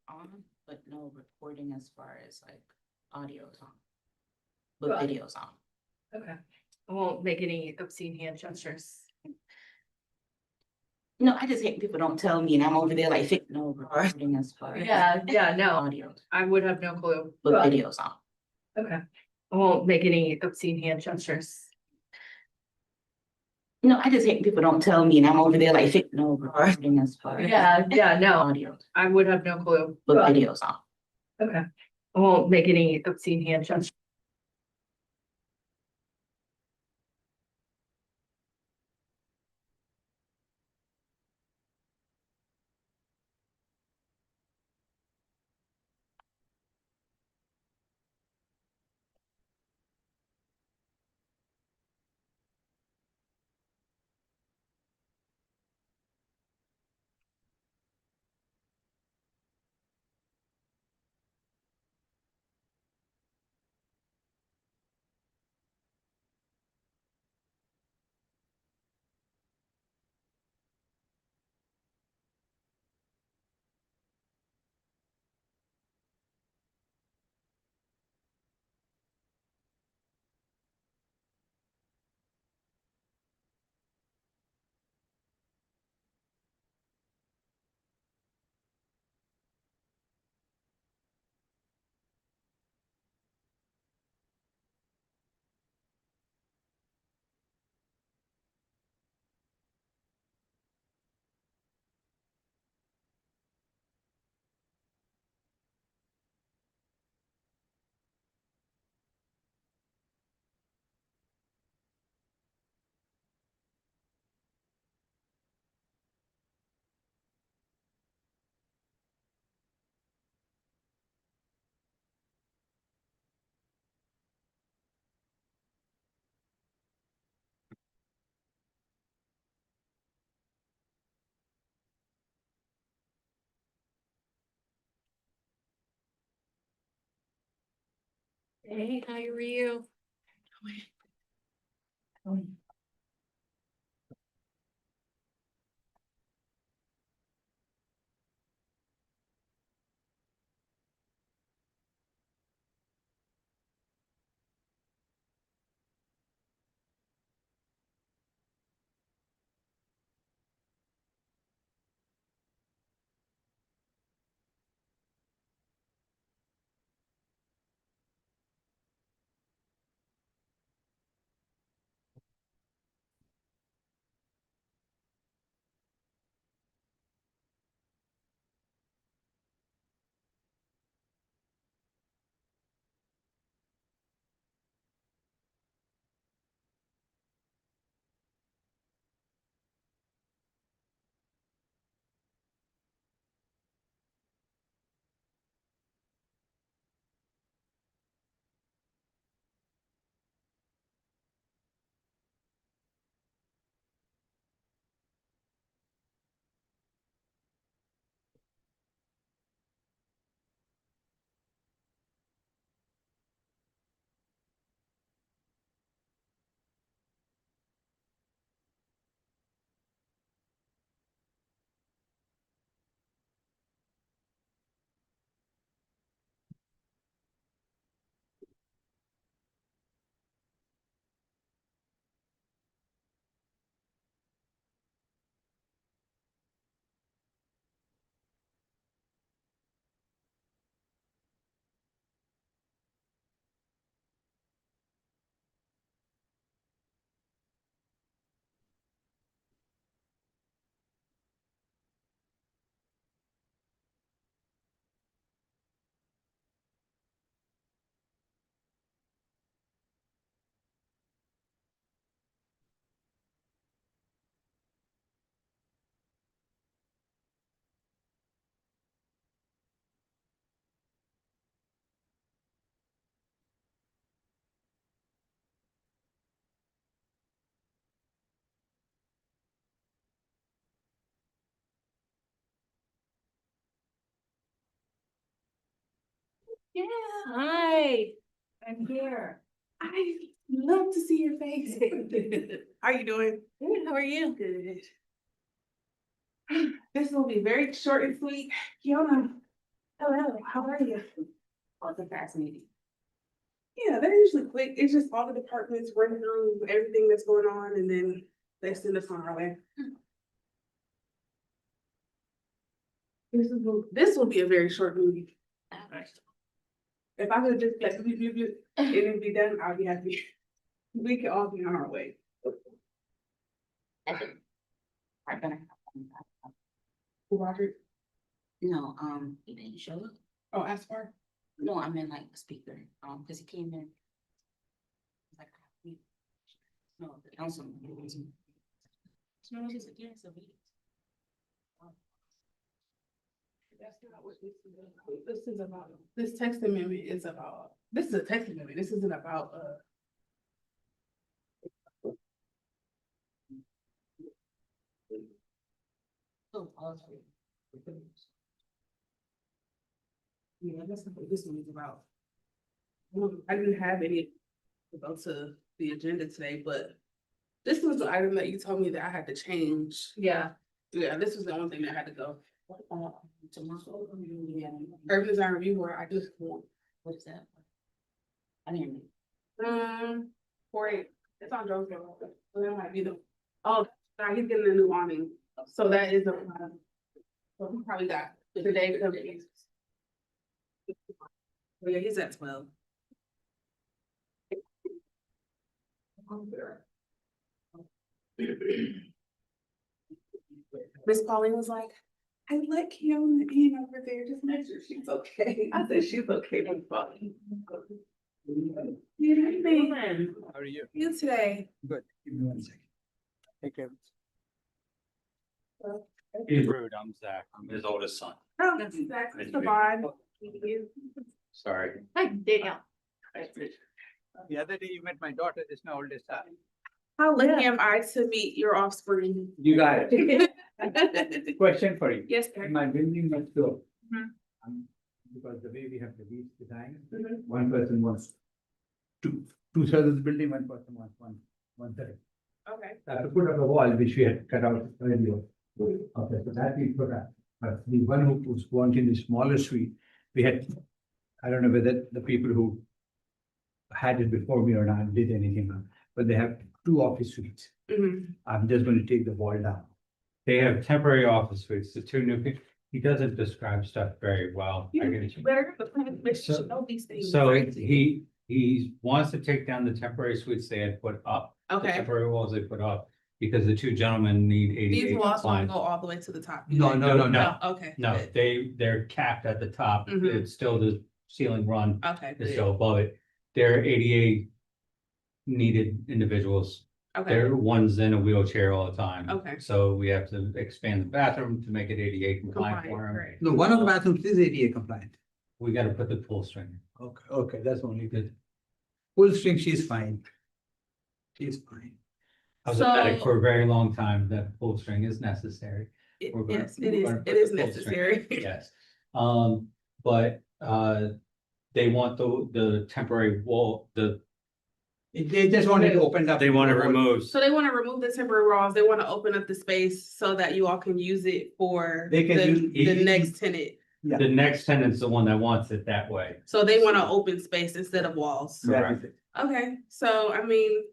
On, but no recording as far as like audio's on. But Got it. video's on. Okay. I won't make any obscene hand gestures. No, I just hate people don't tell me and I'm over there like, no recording as far as Yeah, no, audio, I would have no clue. but Got it. video's on. Okay. I won't make any obscene hand gestures. No, I just hate people don't tell me and I'm over there like, no recording as far as Yeah, no, audio, I would have no clue. but Got it. video's on. Okay. I won't make any obscene hand gestures. Hey, how are you? Yeah, hi, I'm here. I love to see your face. How you doing? Good, how are you? Good. This this will be very short and sweet. Kiona, hello, how are you? Was a fascinating. Yeah, they're usually quick. It's just all the departments run through everything that's going on and then they send us on our way. This will be a very short movie. If I could just like, and it'd be done, I'll be happy. We can all be on our way. I think. I'm gonna. Robert, No, he didn't show up. oh, Aspar. No, I meant like the speaker, because he came in. Like, no, the councilman. No, he's against the meeting. That's not what this is about. This is about, this text amendment is about, this is a text amendment. This isn't about, Oh, yeah, that's not what this one is about. I didn't have any to go to the agenda today, but this was the item that you told me that I had to change. Yeah. Yeah, this was the only thing that had to go. tomorrow. Urban design review board, I just want, What is that? I didn't. 4-8, it's on Jonesboro, so that might be the, oh, sorry, he's getting a new awning, so that is a, so he probably got the day. Oh, yeah, he's at 12. Miss Pauline was like, I let Kiona in over there, just make sure she's okay. I said, she's okay, Miss Pauline. Good evening. How are you? You today. Good. Give me 1 second. Take care. He's rude. I'm Zach. I'm his oldest son. Oh, that's exactly the vibe. Sorry. Hi, Danielle. The other day you met my daughter, this is my oldest son. How lucky am I to meet your offspring? You got it. Question for you. Yes, sir. In my building next door. Mhm. Because the way we have the lease design, Mhm. one person wants two-thirds of the building, one person wants one-third. Okay. I have to put up a wall which we had cut out earlier. Okay, so that we put up, but the one who was wanting the smaller suite, we had, I don't know whether the people who had it before me or not did anything, but they have 2 office suites. Mhm. I'm just going to take the wall down. They have temporary office suites, the 2 new people. He doesn't describe stuff very well. I You can- better, the plan, you So- should know these things. So he wants to take down the temporary suites they had put up. The Okay, temporary walls they put up, because the 2 gentlemen need these ADA walls won't compliant. go all the way to the top. No, no, no, no. Okay. No, good. they're capped at the top. Mhm. It's still the ceiling run Okay, is good. still above it. They're ADA needed individuals. Okay, They're one's in a wheelchair all the time. Okay. So we have to expand the bathroom to make it ADA compliant for compliant, them. great. No, one of the bathrooms is ADA compliant. We gotta put the pull string. in. Okay, that's only good. Full string, she's fine. She's fine. I was a medic So- for a very long time. That pull string is necessary. It- We're gonna- Yes, we're it is, gonna it put is the full string. necessary. Yes, but they want the temporary wall, They just wanted to open up. they wanna remove. So they wanna remove the temporary walls, they wanna open up the space so that you all can use it for They can the use- next tenant. The next tenant's the one that wants it that way. So they want an open space instead of walls. That is it. Okay, so I mean,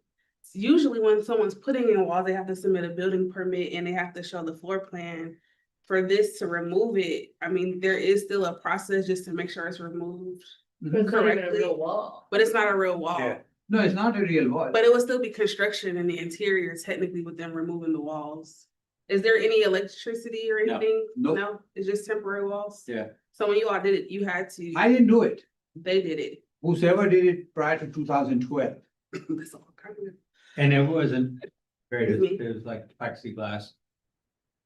usually when someone's putting in walls, they have to submit a building permit and they have to show the floor plan. For this to remove it, I mean, there is still a process just to make sure it's removed, correctly. wall. but it's not a real wall. Yeah. No, it's not a real wall. But it would still be construction in the interior technically with them removing the walls. Is there any electricity or No. anything? Nope. No, it's just temporary walls? Yeah. So when you all did it, you had to, I didn't do it. they did it. Whosoever did it prior to 2012. That's all kind of- And it wasn't very, Excuse me? it was like plexiglass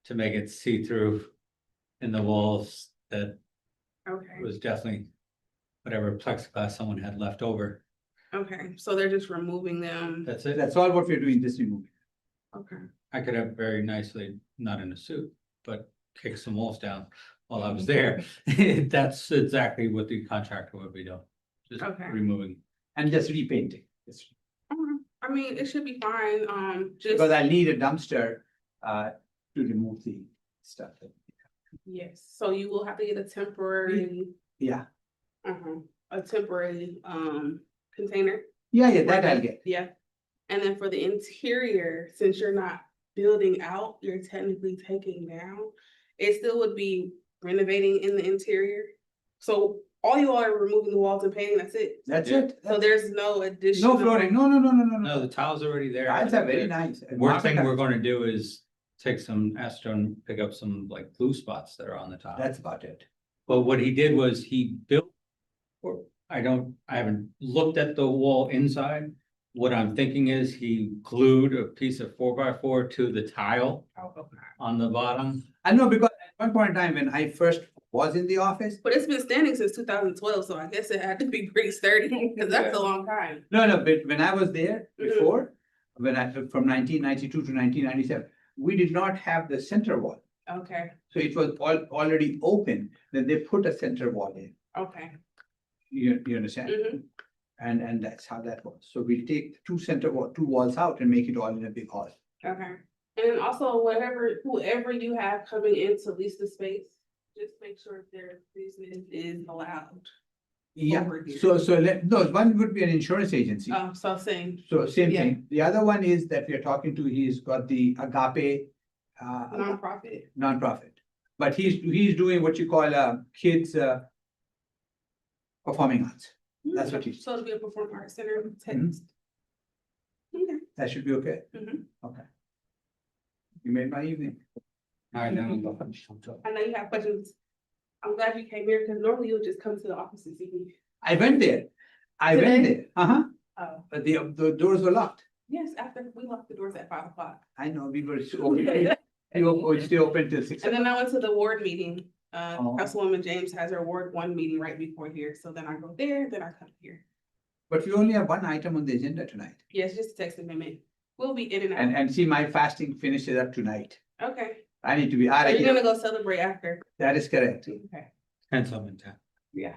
to make it see-through in the walls. That Okay, was definitely whatever plexiglass someone had left over. okay, so they're just removing them. That's it. That's all what we're doing, this removing. Okay. I could have very nicely, not in a suit, but kick some walls down while I was there. That's exactly what the contractor would be doing. Just Okay. removing. And just repainting. Just- I mean, it should be fine, just, Because I need a dumpster to remove the stuff. Yes, so you will have to get a temporary, Yeah, a temporary, container. yeah, that I'll get. Yeah, and then for the interior, since you're not building out, you're technically taking down. It still would be renovating in the interior. So all you are removing the walls and painting, that's it. That's Yeah. it. So there's no additional. No flooring, no, No, no. the tile's already there. Tiles are very nice. Worst thing Marble we're tiles. gonna do is take some acetone, pick up some like glue spots that are on the tile. That's about it. But what he did was he built, or I haven't looked at the wall inside. What I'm thinking is he glued a piece of 4x4 to the tile on the bottom. I know because at one point in time when I first was in the office, But it's been standing since 2012, so I guess it had to be pretty sturdy, because that's a long time. no, but when I was there Mhm. before, from 1992 to 1997, we did not have the center wall. Okay, So it was already open, then they put a center wall in, okay. you understand? Mhm. And that's how that was. So we take two walls out and make it all in a big hall. Okay, and then also whoever you have coming in to lease the space, just make sure their business is allowed. Yeah, Over here. no, one would be an insurance agency. So same, So same yeah. thing. The other one is that we are talking to, he's got the Agape nonprofit. nonprofit. But he's doing what you call kids performing arts. That's what he's, So it'll be a performing arts center. Mhm. Okay. that should be okay. Mhm. Okay. You made my evening. All right, then we'll go. I know you have questions. I'm glad you came here, because normally you would just come to the office and see me. I went there. Oh, But the doors were locked. yes, after we locked the doors at 5 o'clock. I know, we were so, we stay open till 6. And then I went to the ward meeting. Oh. Councilwoman James has her Ward 1 meeting right before here, so then I go there, then I come here. But we only have one item on the agenda tonight. Yes, just a text amendment. We'll be in and out. And see, my fasting finishes up tonight. Okay, I need to be out so of you're here. gonna go celebrate after? That is correct. Okay, And some in town. yeah.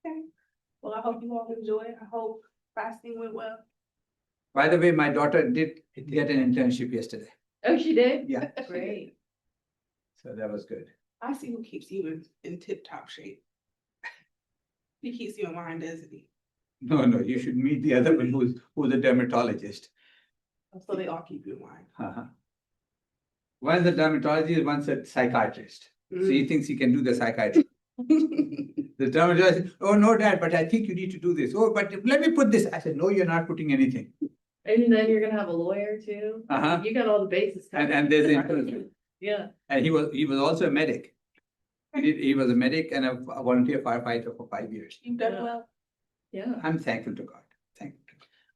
Okay, well, I hope you all enjoy. I hope fasting went well. By the way, my daughter did get an internship yesterday. Oh, she did? Yeah, Great. so that was good. I see who keeps you in tip-top shape. He keeps you in line, doesn't he? No, you should meet the other one who's a dermatologist. So they all keep you in line. Uh-huh. One's a dermatologist, one's a psychiatrist. So he thinks he can do the psychiatry. The dermatologist, oh, no, dad, but I think you need to do this. Oh, but let me put this. I said, no, you're not putting anything. And then you're gonna have a lawyer too? Uh-huh. You got all the bases covered. And there's the insurance. Yeah. And he was also a medic. He was a medic and a volunteer firefighter for 5 years. You've done Yeah. well. Yeah. I'm thankful to God. Thank you.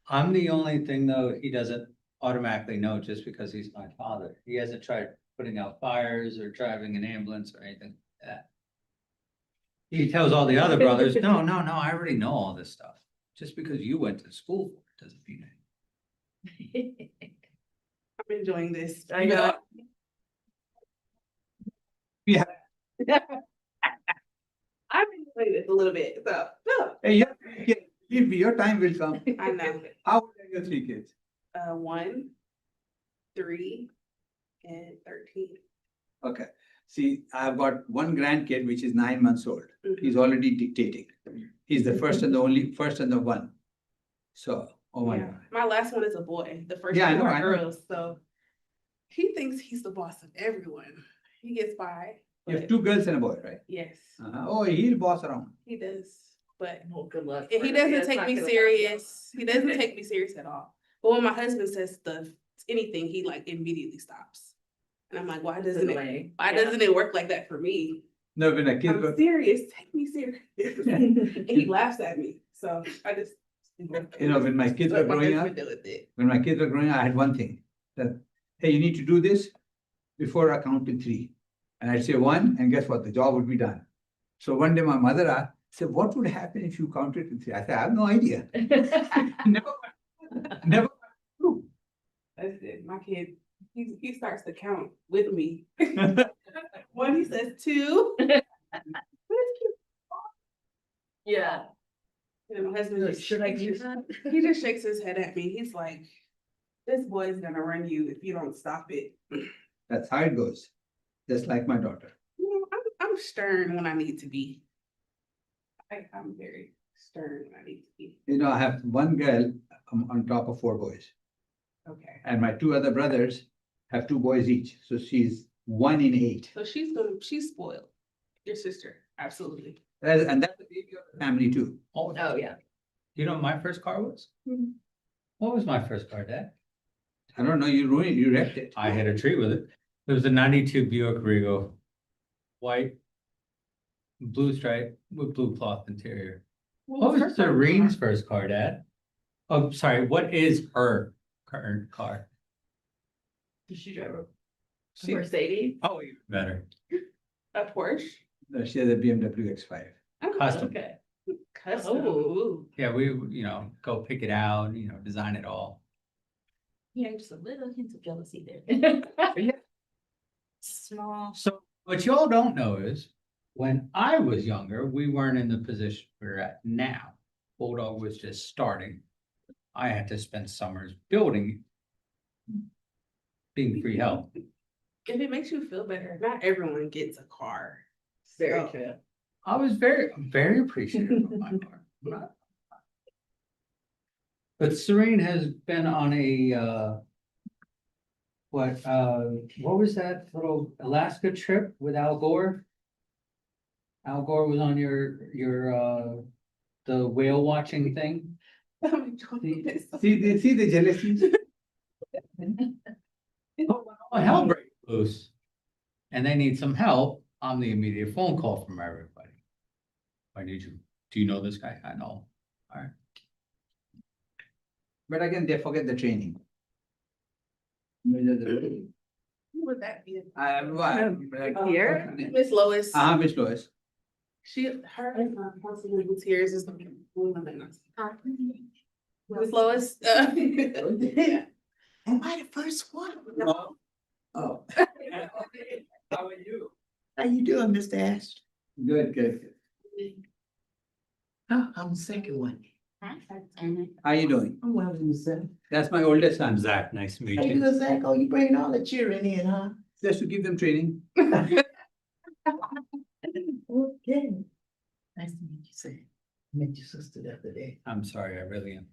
I'm the only thing though, he doesn't automatically know just because he's my father. He hasn't tried putting out fires or driving an ambulance or anything like that. He tells all the other brothers, no, I already know all this stuff. Just because you went to school for it doesn't mean it. I'm enjoying this. I know. Yeah. I'm enjoying this a little bit, so, no, Hey, yeah, believe me, your time will come. I know. How old are your 3 kids? 1, 3, and 13. Okay, see, I've got one grandkid, which is 9 months old. He's already dictating. He's the first and the one. So, oh my Yeah. God. My last one is a boy, the first Yeah, I two know, are I know. girls, so. He thinks he's the boss of everyone. He gets by. You have but 2 girls and a boy, right? Yes, Oh, he'll boss around. he does, but Well, good luck. and he for it. doesn't That's take not me gonna work. serious. He doesn't take me serious at all. But when my husband says stuff, anything, he like immediately stops. And I'm like, why It's a doesn't it, delay. why Yeah. doesn't it work like that for me? No, when a kid I'm goes, serious, take me serious. And he laughs at me, so I just. you know, when my kids were Let my growing up, husband deal with it. I had one thing, that, hey, you need to do this before I count to 3. And I'd say 1, and guess what? The job would be done. So one day my mother asked, said, what would happen if you counted to 3? I said, I have no idea. Never. That's it, my kid, he starts to count with me. When he says 2. Yeah. And my husband just. Should I do that? He just shakes his head at me. He's like, this boy's gonna run you if you don't stop it. That's how it goes. Just like my daughter. You know, I'm stern when I need to be. I'm very stern when I need to be. You know, I have one girl on top of 4 boys, Okay. and my 2 other brothers have 2 boys each, so she's 1 in 8. So she's spoiled. Your sister, absolutely. And that's the baby of the family too. Oh, Oh, yeah. you know what my first car was? Mhm. What was my first car, Dad? I don't know, you wrecked it. I hit a tree with it. It was a 92 Buick Regal. White. Blue stripe with blue cloth interior. What was Serene's first car, Dad? Oh, sorry, what is her current car? Did she drive a She- Mercedes? Oh, even better. A Porsche? She has a BMW X5. Custom. Okay. Custom. Oh. Yeah, we, go pick it out, design it all. Yeah, just a little hint of jealousy there. Small. So what y'all don't know is, when I was younger, we weren't in the position we're at now. Bulldog was just starting. I had to spend summers building. Being free help. If it makes you feel better, not everyone gets a car. Very So, true. I was very appreciative of my car. But Serene has been on a, what was that little Alaska trip with Al Gore? Al Gore was on the whale watching thing. See the jealousy? Oh, when hell breaks loose. And they need some help. I'm the immediate phone call from everybody. Do you know this guy? I know. All right. But again, they forget the training. Who would that be? Here? Miss Lois. Miss Lois. Her Councilman Gutierrez is the woman. Miss Lois. Yeah. Am I the first one? No. Oh, How are you? how you doing, Mr. Ash? Good. Oh, I'm the second one. How you doing? I'm well, you said. That's my oldest son. Zach, nice to meet Hey, good, Zach. Oh, you bringing all the children in, huh? Just to give them training. Okay. Nice to meet you, sir. Met your sister the other day. I'm sorry, I really am.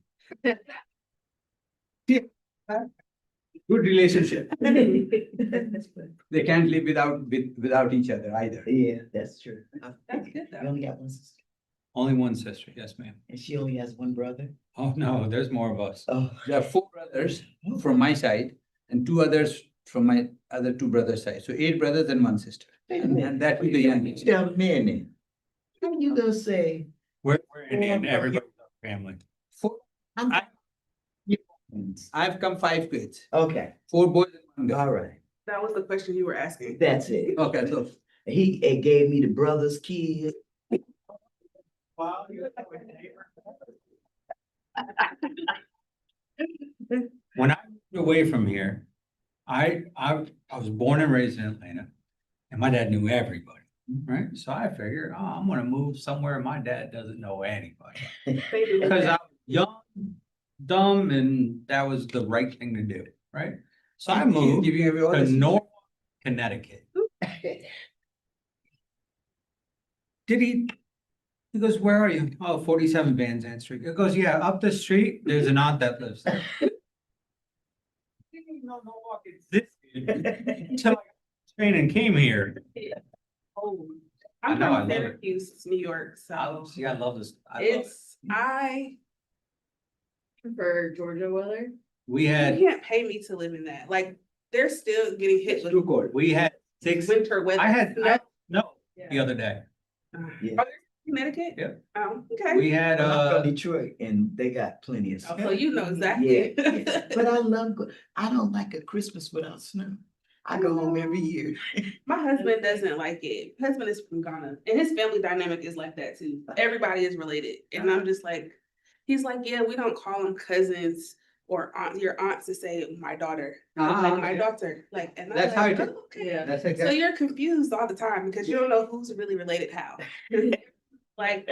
Good relationship. That's good. They can't live without each other either. Yeah, that's true. That's good You though. only got one sister, Only one sister, yes, ma'am. and she only has one brother. Oh, no, there's more of us. Oh. There are 4 brothers from my side and 2 others from my other 2 brothers' side. So 8 brothers and 1 sister. And that was the youngest. Tell the man then. How you gonna say? We're Indian, everybody's our family. 4. I'm- I've come 5 kids, Okay, 4 boys and 1 girl. all right, That was the question you were asking. that's it. Okay, so He gave me the brother's key. Wow, when I moved away from here, I was born and raised in Atlanta, and my dad knew everybody, right? So I figured, I'm gonna move somewhere my dad doesn't know anybody. Because I was young, dumb, and that was the right thing to do, right? So I moved giving away all to this. Norwalk, Connecticut. He goes, where are you? Oh, 47 Van Zandt Street. It goes, yeah, up the street, there's an aunt that lives there. Didn't even know Norwalk existed until I got on the train and came here. Oh, I I'm know, I from love it. Syracuse, New York, so See, I love this. I love it. I Prefer Georgia weather? We you had, can't pay me to live in that. Like, they're still getting hit It's with too cold. we had 6, winter weather. no, the other day. Yeah. Are they in Connecticut? Yeah. Oh, okay. We had, I'm from Detroit, and they got plenty of snow. So you know exactly. Yeah, but I I don't like a Christmas without snow. I go home every year. My husband doesn't like it. Husband is from Ghana, and his family dynamic is like that too. Everybody is related, and I'm just like, he's like, yeah, we don't call them cousins or aunt, your aunts to say my daughter, like my okay. daughter, like, and I'm That's how like, it is. "Oh, okay." Yeah. That's So exactly. you're confused all the time because you don't know who's really related how. Like,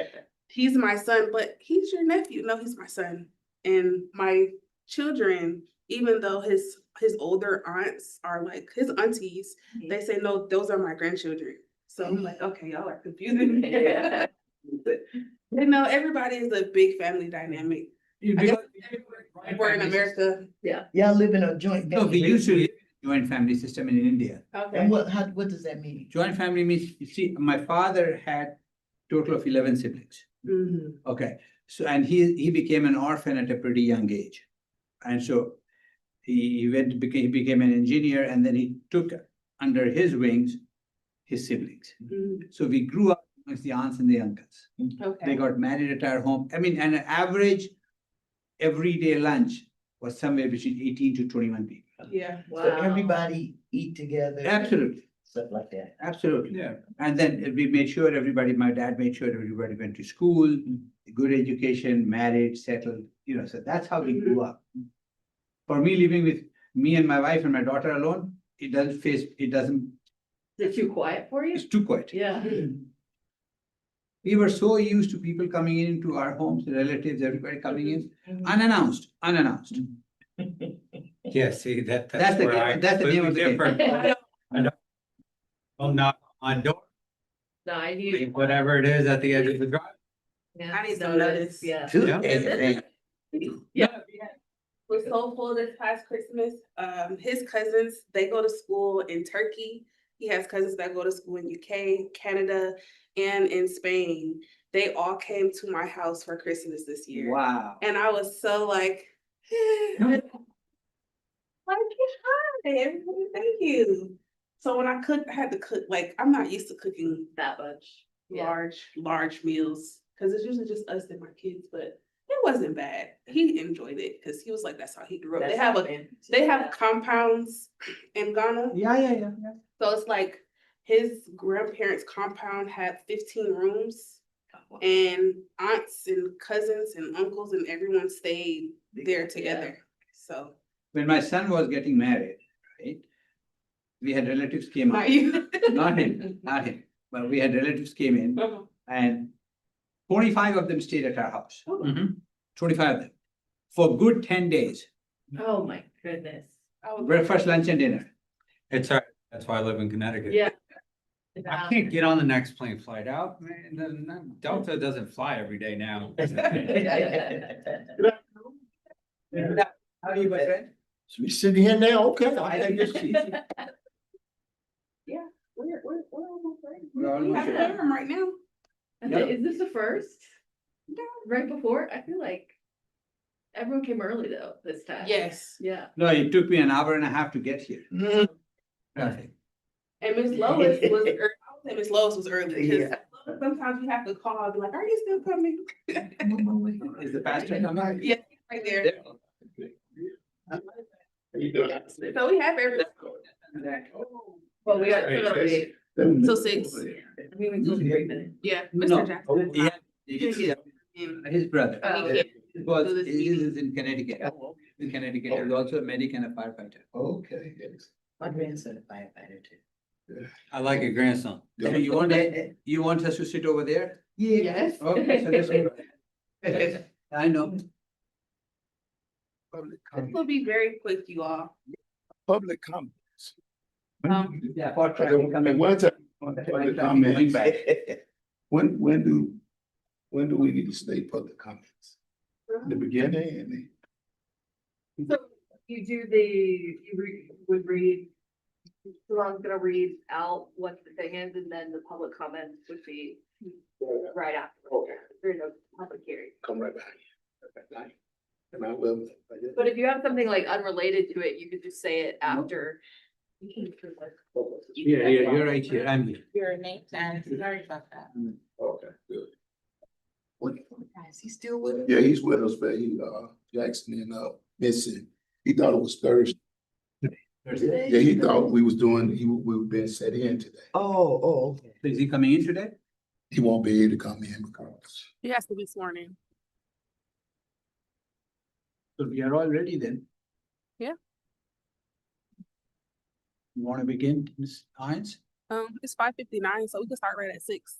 he's my son, but he's your nephew. No, he's my son. And my children, even though his older aunts are like his aunties, they say, no, those are my grandchildren. So I'm like, okay, y'all are confusing me. You know, everybody is a big family dynamic. I guess we're in America. Y'all live in a joint No, we family. used to live in joint family system in India. Okay. And what does that mean? Joint family means, you see, my father had total of 11 siblings. Mhm. Okay, so, and he became an orphan at a pretty young age. And so he became an engineer, and then he took under his wings his siblings. Mhm. So we grew up with the aunts and the uncles. They Okay. got married at our home. I mean, an average everyday lunch was somewhere between 18 to 21 people. Yeah. So everybody eat together. Absolutely, Stuff like that. absolutely. Yeah. And then we made sure everybody, my dad made sure everybody went to school, good education, married, settled, you know, so that's how we grew up. For me, living with me and my wife and my daughter alone, it doesn't, Is it too quiet for you? it's too quiet. Yeah. We were so used to people coming into our homes, relatives, everybody coming in, unannounced. Yeah, see, That's that's the where game- I that's the name of completely the game. different. I'll knock on door, No, I leave need. whatever it is at the edge of the drive. Yeah, I need some notice. Yeah. Yeah. Was so full this past Christmas. His cousins, they go to school in Turkey. He has cousins that go to school in UK, Canada, and in Spain. They all came to my house for Christmas this year. Wow. And I was so like, like, hi, everybody, thank you. So when I cooked, I had to cook, like, I'm not used to cooking That much. Yeah. large meals, because it's usually just us and my kids, but it wasn't bad. He enjoyed it, because he was like, that's how he grew up. They have compounds in Ghana, Yeah. so it's like his grandparents' compound had 15 rooms, and aunts and cousins and uncles and everyone stayed there together, so. When my son was getting married, right? We had relatives came Not out, you. not him, but we had relatives came in and 25 of them stayed at our house. Mhm. 25 of them, for good 10 days, Oh, my goodness. breakfast, lunch and dinner. It's all right, that's why I live in Connecticut. Yeah. I can't get on the next plane flight out, man, Delta doesn't fly every day now. How are you, my friend? So we sitting here now, okay, I guess. We're almost ready. We're We have almost ready. them right now. Yeah. Is this the first? Right before? I feel like everyone came early though, this time. Yes, Yeah. No, it took me an hour and a half to get here. Mm, Traffic. and Miss Lois was, I would say Miss Lois was early, because Yeah. sometimes you have to call and be like, are you still coming? Is the pastor coming? Yeah, right there. How you doing? So we have every, Well, we got Hey, early. So 6. We went till 3 minutes. yeah, No. Mr. Jackson. Yeah, his brother. Oh, yeah. It was, So this he is in Connecticut. In Connecticut, he was also a medic and a firefighter. Okay, yes. My grandson is a firefighter too. I like your grandson. So you want us to sit over there? Yes. Okay, so let's go. I know. Public This comment. will be very quick, you all. Public comments. Yeah, for And one time, on the public comments, when do we need to state public comments? In the beginning and the. So you do would read, Ron's gonna read out what the thing is, and then the public comments would be right after. Okay. There's no public hearing. Come right back. And I will. But if you have something like unrelated to it, you could just say it after. Yeah, you're right here, I'm here. Your name, and sorry about that. Okay, good. What, Is he still with us? yeah, he's with us, but Jackson and, missing. He thought it was Thursday. Yeah, he thought we was doing, we were being set in today. Oh, okay. Is he coming in today? He won't be able to come in because. He has to be sworn in. So we are all ready then. Yeah. You want to begin, Ms. Hines? It's 5:59, so we can start right at 6.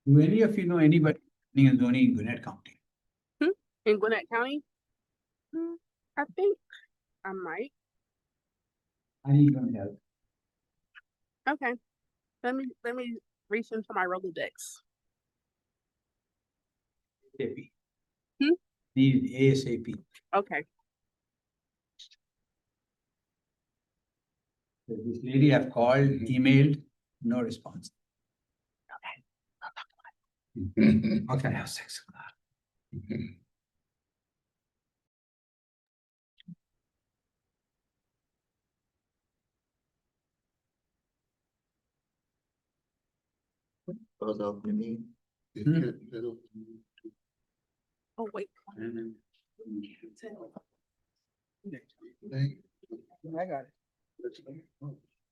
Do any of you know anybody in zoning in Gwinnett County? In Gwinnett County? I think I might. I need some help. Okay. Let me reach into my Rolodex. ASAP. Hmm? Need ASAP. Okay. This lady I've called, emailed, no response. Okay, I have 6 o'clock. Goes off in me. Oh, wait. I got it.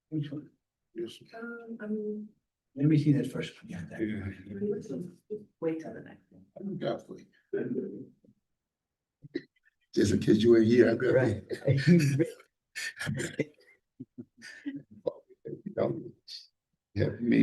Which one? Yes. Let me see that first one. Yeah, that. Wait till the next one. I got for you. Just in case you ain't here, I got. Right. Don't. Yeah, me.